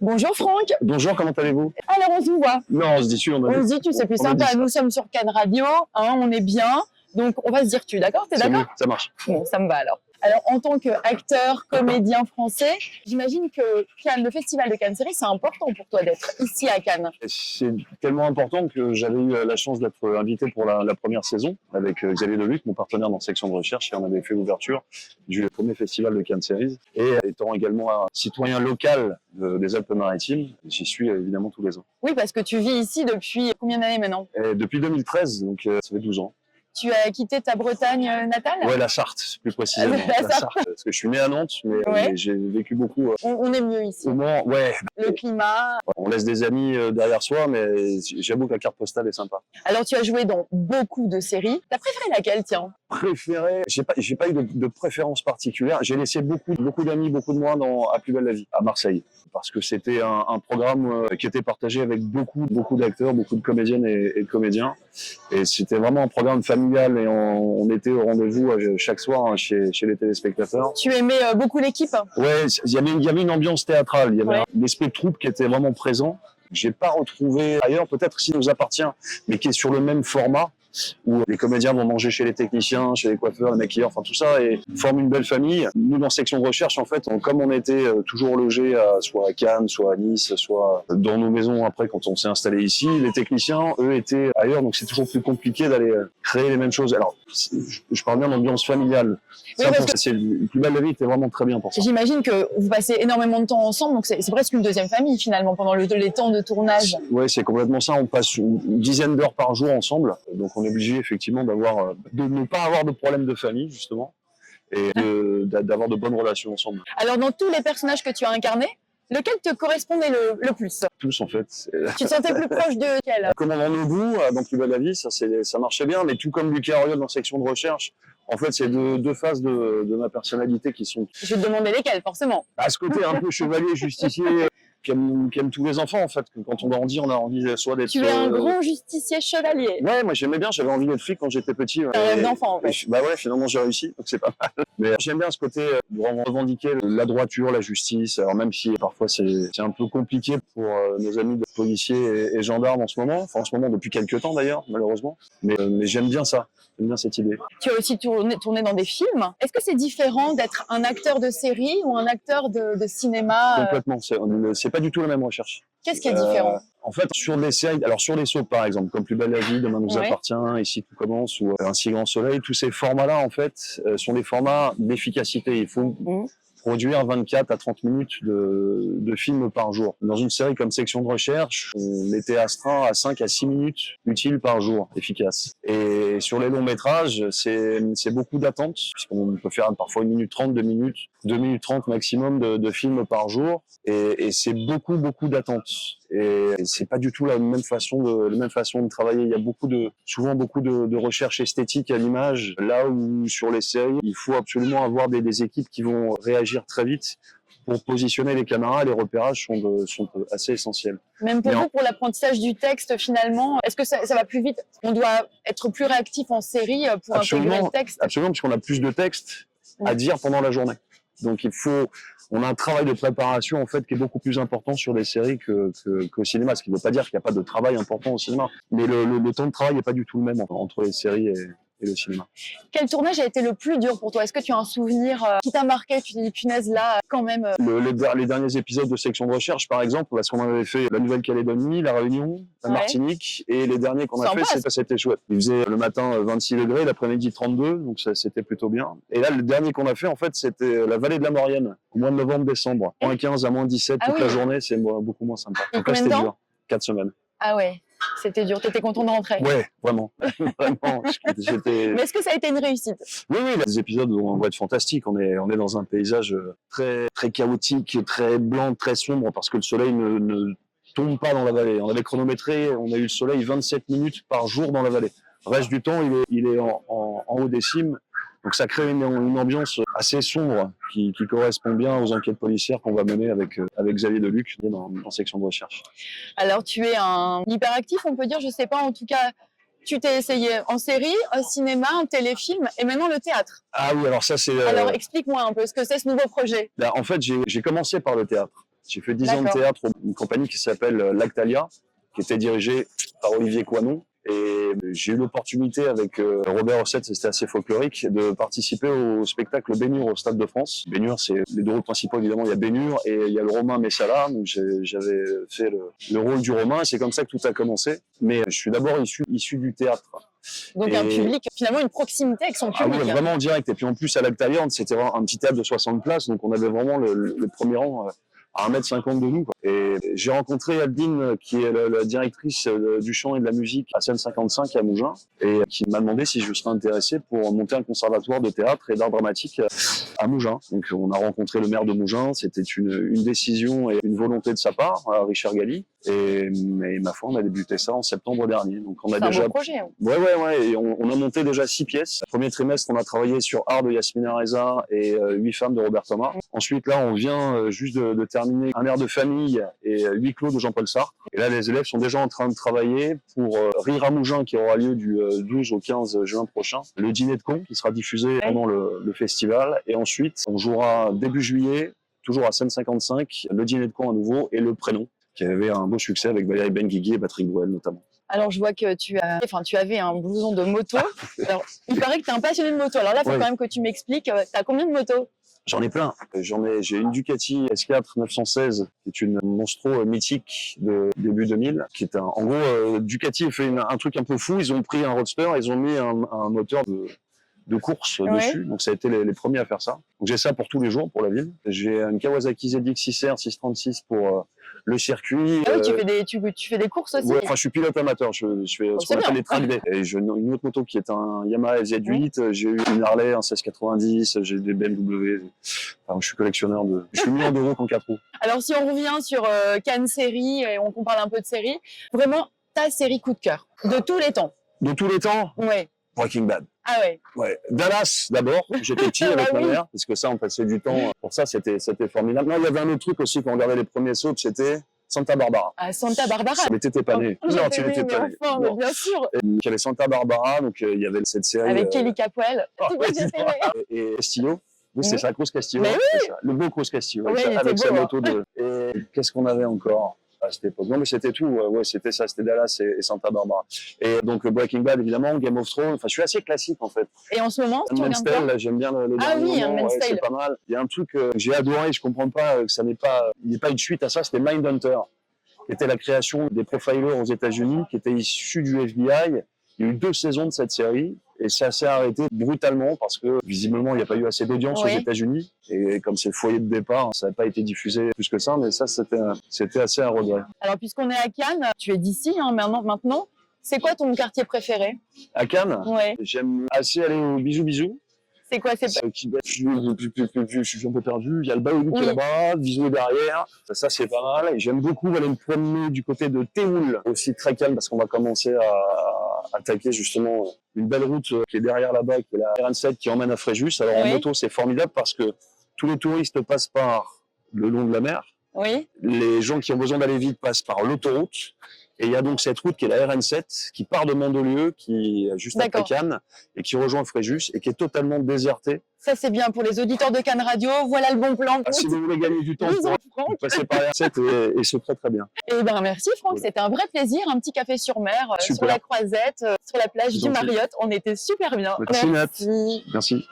Bonjour Franck. Bonjour, comment allez-vous? Alors on se voit. Non, on se dit tu, On se dit tu, c'est plus sympa. Nous sommes sur Cannes Radio, hein, on est bien. Donc on va se dire tu, d'accord? T'es d'accord? Ça marche. Bon, ça me va alors. Alors en tant qu'acteur, comédien français, j'imagine que Cannes, le Festival de Cannes Série, c'est important pour toi d'être ici à Cannes. C'est tellement important que j'avais eu la chance d'être invité pour la première saison avec Xavier Deluc, mon partenaire dans Section de Recherche, et on avait fait l'ouverture du premier festival de Cannes Série. Et étant également un citoyen local des Alpes-Maritimes, j'y suis évidemment tous les ans. Oui, parce que tu vis ici depuis combien d'années maintenant? Depuis 2013, donc ça fait 12 ans. Tu as quitté ta Bretagne natale? Ouais, la Sarthe, plus précisément. La Sarthe. Parce que je suis né à Nantes, mais, ouais. J'ai vécu beaucoup. On est mieux ici. Au moins, ouais. Le climat. On laisse des amis derrière soi, mais j'avoue que la carte postale est sympa. Alors, tu as joué dans beaucoup de séries. T'as préféré laquelle, tiens? Préféré, j'ai pas eu de préférence particulière. J'ai laissé beaucoup d'amis, beaucoup de moi à Plus belle la vie, à Marseille. Parce que c'était un programme qui était partagé avec beaucoup d'acteurs, beaucoup de comédiennes et de comédiens. Et c'était vraiment un programme familial et on était au rendez-vous chaque soir hein, chez les téléspectateurs. Tu aimais beaucoup l'équipe? Ouais, il y avait une ambiance théâtrale, il y avait un esprit de troupe qui était vraiment présent. J'ai pas retrouvé ailleurs, peut-être s'il nous appartient, mais qui est sur le même format, où les comédiens vont manger chez les techniciens, chez les coiffeurs, les maquilleurs, enfin tout ça, et forment une belle famille. Nous, dans Section de Recherche, en fait, comme on était toujours logés soit à Cannes, soit à Nice, soit dans nos maisons après quand on s'est installé ici, les techniciens, eux, étaient ailleurs, donc c'est toujours plus compliqué d'aller créer les mêmes choses. Alors, je parle bien d'ambiance familiale. Oui, Plus belle la vie était vraiment très bien pour ça. J'imagine que vous passez énormément de temps ensemble, donc c'est presque une deuxième famille finalement pendant les temps de tournage. Oui, c'est complètement ça. On passe une dizaine d'heures par jour ensemble, donc on est obligé effectivement de ne pas avoir de problème de famille justement et d'avoir de bonnes relations ensemble. Alors dans tous les personnages que tu as incarnés, lequel te correspondait le plus? Tous en fait. Tu te sentais plus proche de quel? Commandant Nobu dans Plus belle la vie, ça marchait bien, mais tout comme Lucas Auriol dans Section de Recherche, en fait c'est deux phases de ma personnalité qui sont... Je vais te demander lesquelles forcément. À ce côté un peu chevalier, justicier... Qui aime tous les enfants en fait. Quand on grandit, on a envie soit d'être... Tu es un grand justicier chevalier. Ouais, moi j'aimais bien, j'avais envie d'être flic quand j'étais petit. Un rêve d'enfant en fait. Bah ouais, finalement j'ai réussi, donc c'est pas mal. Mais j'aime bien ce côté de revendiquer la droiture, la justice. Alors même si parfois c'est un peu compliqué pour nos amis de policiers et gendarmes en ce moment. Enfin en ce moment depuis quelques temps d'ailleurs, malheureusement. Mais j'aime bien ça, j'aime bien cette idée. Tu as aussi tourné dans des films. Est-ce que c'est différent d'être un acteur de série ou un acteur de cinéma? Complètement, c'est pas du tout la même recherche. Qu'est-ce qui est différent? En fait, sur les séries, alors sur les soaps par exemple, comme Plus belle la vie, Demain nous appartient, Ici tout commence, ou Un si grand soleil, tous ces formats-là en fait sont des formats d'efficacité. Il faut produire 24 à 30 minutes de films par jour. Dans une série comme Section de Recherche, on était astreint à 5 à 6 minutes utiles par jour, efficaces. Et sur les longs métrages, c'est beaucoup d'attentes, puisqu'on peut faire parfois 1 minute 30, 2 minutes 30 maximum de films par jour. Et c'est beaucoup d'attentes. Et c'est pas du tout la même façon de travailler. Il y a souvent beaucoup de recherche esthétique à l'image. Là où sur les séries, il faut absolument avoir des équipes qui vont réagir très vite pour positionner les caméras. Les repérages sont assez essentiels. Même pour vous, pour l'apprentissage du texte, finalement, est-ce que ça va plus vite? On doit être plus réactif en série pour intégrer le texte? Absolument, parce qu'on a plus de texte à dire pendant la journée. Donc on a un travail de préparation en fait qui est beaucoup plus important sur les séries qu'au cinéma. Ce qui ne veut pas dire qu'il n'y a pas de travail important au cinéma, mais le temps de travail n'est pas du tout le même entre les séries et le cinéma. Quel tournage a été le plus dur pour toi? Est-ce que tu as un souvenir qui t'a marqué? Tu te dis punaise là quand même. Les derniers épisodes de Section de Recherche par exemple, parce qu'on avait fait la Nouvelle-Calédonie, la Réunion, la Martinique, et les derniers qu'on a fait c'était chouette. Il faisait le matin 26 degrés, l'après-midi 32, donc ça c'était plutôt bien. Et là le dernier qu'on a fait en fait c'était la vallée de la Maurienne, au mois de novembre-décembre, moins 15 à moins 17 toute la journée, c'est beaucoup moins sympa. Donc là c'était dur, 4 semaines. Ah ouais. C'était dur. T'étais content de rentrer? Ouais, vraiment. Vraiment. Mais est-ce que ça a été une réussite? Oui, les épisodes vont être fantastiques. On est dans un paysage très chaotique, très blanc, très sombre, parce que le soleil ne tombe pas dans la vallée. On avait chronométré, on a eu le soleil 27 minutes par jour dans la vallée. Le reste du temps, il est en haut des cimes. Donc ça crée une ambiance assez sombre qui correspond bien aux enquêtes policières qu'on va mener avec Xavier Deluc dans Section de Recherche. Alors tu es un hyperactif, on peut dire, je sais pas, en tout cas, tu t'es essayé en série, au cinéma, en téléfilm et maintenant le théâtre. Ah oui, alors ça c'est... Alors explique-moi un peu ce que c'est ce nouveau projet. En fait, j'ai commencé par le théâtre. J'ai fait 10 ans de théâtre pour une compagnie qui s'appelle Lactalia, qui était dirigée par Olivier Coinon. Et j'ai eu l'opportunité avec Robert Rossette, c'était assez folklorique, de participer au spectacle Bénure au Stade de France. Bénure, c'est les deux rôles principaux, évidemment. Il y a Bénure et il y a le Romain Messala. Donc j'avais fait le rôle du Romain et c'est comme ça que tout a commencé. Mais je suis d'abord issu du théâtre. Donc un public, finalement une proximité avec son public. Ah oui, vraiment en direct. Et puis en plus à l'Actalia, c'était vraiment un petit théâtre de 60 places, donc on avait vraiment le premier rang à 1,50 m de nous, quoi. Et j'ai rencontré Aldine, qui est la directrice du chant et de la musique à Scène 55 à Mougins, et qui m'a demandé si je serais intéressé pour monter un conservatoire de théâtre et d'art dramatique à Mougins. Donc on a rencontré le maire de Mougins, c'était une décision et une volonté de sa part, Richard Galli. Et ma foi, on a débuté ça en septembre dernier. Donc on a déjà. Un beau projet. Hein. Ouais. Et on a monté déjà 6 pièces. Premier trimestre, on a travaillé sur Art de Yasmina Reza et 8 femmes de Robert Thomas. Ensuite, là, on vient juste de terminer Un air de famille et 8 clos de Jean-Paul Sartre. Et là, les élèves sont déjà en train de travailler pour Rire à Mougins, qui aura lieu du 12 au 15 juin prochain. Le dîner de cons, qui sera diffusé pendant le festival. Et ensuite, on jouera début juillet, toujours à Scène 55, le dîner de cons à nouveau et le prénom, qui avait un beau succès avec Valérie Benguigui et Patrick Bruel notamment. Alors je vois que tu avais un blouson de moto. Alors il paraît que tu es un passionné de moto. Alors là, il faut quand même que tu m'expliques, tu as combien de motos? J'en ai plein. J'ai une Ducati S4 916, qui est une monstro mythique de début 2000, qui est en gros, Ducati a fait un truc un peu fou. Ils ont pris un roadster, ils ont mis un moteur de course dessus, donc ça a été les premiers à faire ça. Donc j'ai ça pour tous les jours, pour la ville. J'ai une Kawasaki ZX6R 636 pour le circuit. Ah oui, tu fais des courses aussi. Ouais, enfin, je suis pilote amateur, je fais ce qu'on appelle les track day. Et j'ai une autre moto qui est un Yamaha Z8, j'ai eu une Harley, un 1690, j'ai des BMW. Enfin, je suis collectionneur je suis million d'euros en 4 roues. Alors si on revient sur Cannes série et on parle un peu de série, vraiment ta série coup de cœur de tous les temps. De tous les temps? Ouais. Breaking Bad. Ah ouais. Ouais. Dallas d'abord. J'étais petit avec ma mère, parce que ça, on passait du temps. Pour ça, c'était formidable. Non, il y avait un autre truc aussi quand on regardait les premiers soaps, c'était Santa Barbara. Ah, Santa Barbara. Mais t'étais pas né. Non, tu n'étais pas né. Enfin, mais bien sûr. Il y avait Santa Barbara, donc il y avait cette série. Avec Kelly Capwell. Et Castillo. Oui, c'est ça, Cruz Castillo. Oui. Le beau Cruz Castillo. Oui, avec sa moto de. Et qu'est-ce qu'on avait encore à cette époque? Non, mais c'était tout. Ouais, c'était ça, c'était Dallas et Santa Barbara. Et donc Breaking Bad, évidemment, Game of Thrones. Enfin, je suis assez classique en fait. Et en ce moment, tu regardes quoi? Là, j'aime bien le dernier moment. Ouais, c'est pas mal. Il y a un truc que j'ai adoré, je comprends pas que ça n'est pas, il n'y ait pas une suite à ça. C'était Mindhunter, qui était la création des profilers aux États-Unis, qui était issu du FBI. Il y a eu 2 saisons de cette série. Et ça s'est arrêté brutalement parce que visiblement il n'y a pas eu assez d'audience aux États-Unis. Et comme c'est le foyer de départ, ça n'a pas été diffusé plus que ça, mais ça c'était assez un regret. Alors puisqu'on est à Cannes, tu es d'ici maintenant. C'est quoi ton quartier préféré? À Cannes? Ouais. J'aime assez aller au Bisou Bisou. C'est quoi? Je suis un peu perdu. Il y a le Baoulou qui est là-bas, Bisou est derrière. Ça c'est pas mal. Et j'aime beaucoup aller me promener du côté de Théoul, aussi très calme parce qu'on va commencer à attaquer justement une belle route qui est derrière là-bas, qui est la RN7 qui emmène à Fréjus. Alors en moto, c'est formidable parce que tous les touristes passent par le long de la mer. Oui. Les gens qui ont besoin d'aller vite passent par l'autoroute. Et il y a donc cette route qui est la RN7, qui part de Mandelieu, qui est juste après Cannes, et qui rejoint Fréjus, et qui est totalement désertée. Ça, c'est bien pour les auditeurs de Cannes Radio. Voilà le bon plan. Si vous voulez gagner du temps, vous passez par la RN7 et c'est très très bien. Eh ben, merci Franck, c'était un vrai plaisir. Un petit café sur mer, sur la Croisette, sur la plage du Marriott. On était super bien. Merci Nat. Merci.